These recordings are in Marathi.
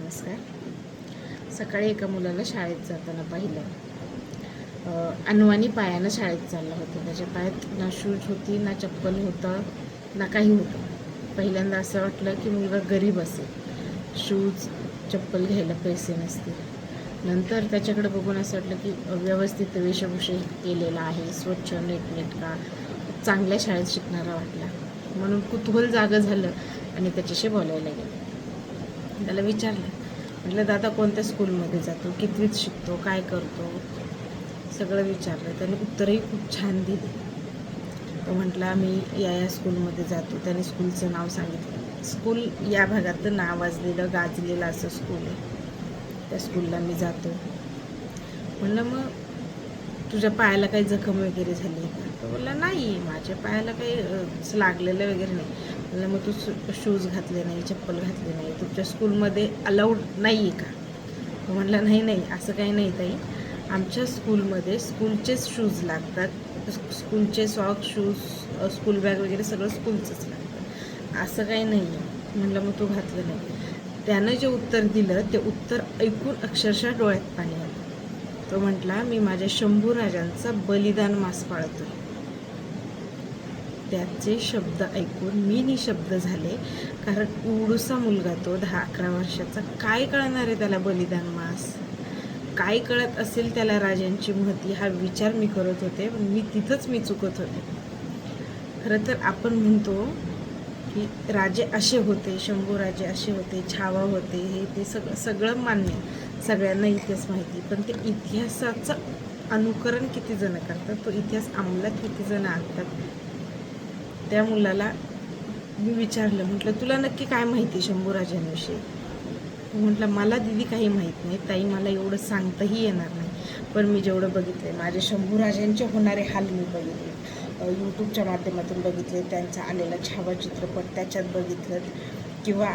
नमस्कार. सकाळी एका मुलाला शाळेत जाताना पाहिलं. अनवाणी पायानं शाळेत चालला होता. त्याच्या पायात ना शूज होती, ना चप्पल होतं, ना काही होतं. पहिल्यांदा असं वाटलं की मुलगा गरीब असेल, शूज चप्पल घ्यायला पैसे नसतील. नंतर त्याच्याकडे बघून असं वाटलं की व्यवस्थित वेशभूषा केलेला आहे, स्वच्छ नीटनेटका, चांगल्या शाळेत शिकणारा वाटला. म्हणून कुतूहल जागं झालं आणि त्याच्याशी बोलायला गेलं. त्याला विचारलं, म्हटलं दादा कोणत्या स्कूलमध्ये जातो, कितवीत शिकतो, काय करतो, सगळं विचारलं. त्याने उत्तरही खूप छान दिली. तो म्हटला मी या स्कूलमध्ये जातो. त्याने स्कूलचं नाव सांगितलं. स्कूल या भागात नावाजलेलं गाजलेलं असं स्कूल आहे. त्या स्कूलला मी जातो. म्हणलं मग तुझ्या पायाला काही जखम वगैरे झाली आहे का? तो बोलला नाही, माझ्या पायाला काही लागलेलं वगैरे नाही. म्हणलं मग तू शूज घातले नाही, चप्पल घातले नाही, तुमच्या स्कूलमध्ये अलाउड नाही आहे का? तो म्हणला नाही असं काही नाही ताई, आमच्या स्कूलमध्ये स्कूलचेच शूज लागतात, स्कूलचे सॉक्स, शूज, स्कूल बॅग वगैरे सगळं स्कूलचंच लागतं, असं काही नाही आहे. म्हणलं मग तू घातलं नाही. त्यानं जे उत्तर दिलं ते उत्तर ऐकून अक्षरशः डोळ्यात पाणी आलं. तो म्हटला मी माझ्या शंभूराजांचा बलिदान मास पाळतोय. त्याचे शब्द ऐकून मी निशब्द झाले. कारण एवढूसा मुलगा तो 10-11 वर्षाचा, काय कळणार आहे त्याला बलिदान मास, काय कळत असेल त्याला राजांची महती, हा विचार मी करत होते. पण मी तिथंच मी चुकत होते. खरं तर आपण म्हणतो की राजे असे होते, शंभूराजे असे होते, छावा होते, हे ते सगळं मान्य, सगळ्यांना इतिहास माहिती. पण ते इतिहासाचं अनुकरण किती जण करतात, तो इतिहास अंमलात किती जण आणतात. त्या मुलाला मी विचारलं, म्हटलं तुला नक्की काय माहिती शंभूराजांविषयी? म्हटलं मला दीदी काही माहीत नाही ताई, मला एवढं सांगताही येणार नाही. पण मी जेवढं बघितलं आहे, माझे शंभूराजांचे होणारे हाल मी बघितले, यूट्यूबच्या माध्यमातून बघितले, त्यांचा आलेला छावा चित्रपट त्याच्यात बघितलं, किंवा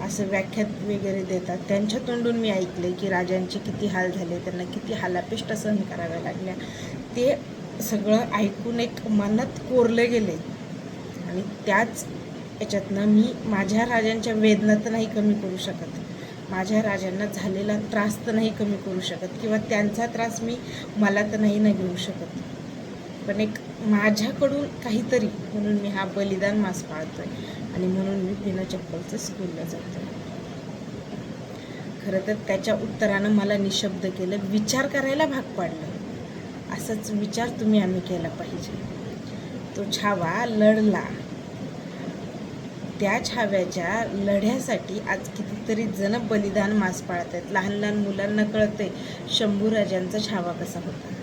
असं व्याख्यात वगैरे देतात त्यांच्या तोंडून मी ऐकले की राजांचे किती हाल झाले, त्यांना किती हालापेष्टा सहन कराव्या लागल्या. ते सगळं ऐकून एक मनात कोरले गेले. आणि त्याच याच्यातनं मी माझ्या राजांच्या वेदना तर नाही कमी करू शकत, माझ्या राजांना झालेला त्रास तर नाही कमी करू शकत, किंवा त्यांचा त्रास मला तर नाही घेऊ शकत. पण एक माझ्याकडून काहीतरी म्हणून मी हा बलिदान मास पाळतोय आणि म्हणून मी बिना चप्पलचं स्कूलला जातोय. खरं तर त्याच्या उत्तरानं मला निशब्द केलं, विचार करायला भाग पाडलं. असाच विचार आम्ही केला पाहिजे. तो छावा लढला. त्या छाव्याच्या लढ्यासाठी आज कितीतरी जण बलिदान मास पाळत आहेत. लहान लहान मुलांना कळतंय शंभूराजांचा छावा कसा होता.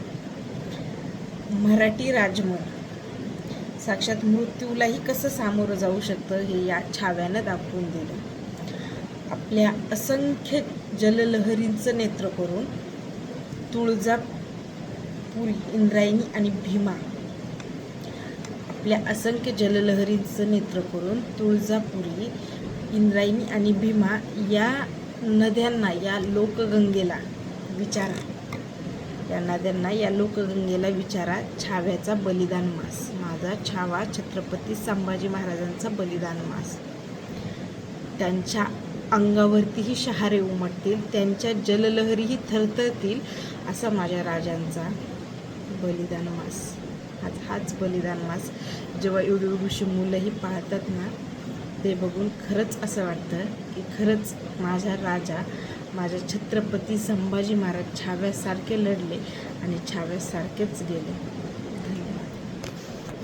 मराठी राजमन साक्षात मृत्यूलाही कसं सामोरं जाऊ शकतं हे या छाव्यानं दाखवून दिलं. आपल्या असंख्य जललहरींचं नेत्र करून तुळजापुरी, इंद्रायणी आणि भीमा, आपल्या असंख्य जललहरींचं नेत्र करून तुळजापुरी, इंद्रायणी आणि भीमा या नद्यांना, या लोकगंगेला विचारा, या नद्यांना, या लोकगंगेला विचारा छाव्याचा बलिदान मास. माझा छावा छत्रपती संभाजी महाराजांचा बलिदान मास. त्यांच्या अंगावरतीही शहारे उमटतील, त्यांच्या जललहरीही थरथरतील असा माझ्या राजांचा बलिदान मास. हाच बलिदान मास जेव्हा एवढी मुलंही पाहतात ना, ते बघून खरंच असं वाटतं की खरंच माझा राजा, माझ्या छत्रपती संभाजी महाराज छाव्यासारखे लढले आणि छाव्यासारखेच गेले.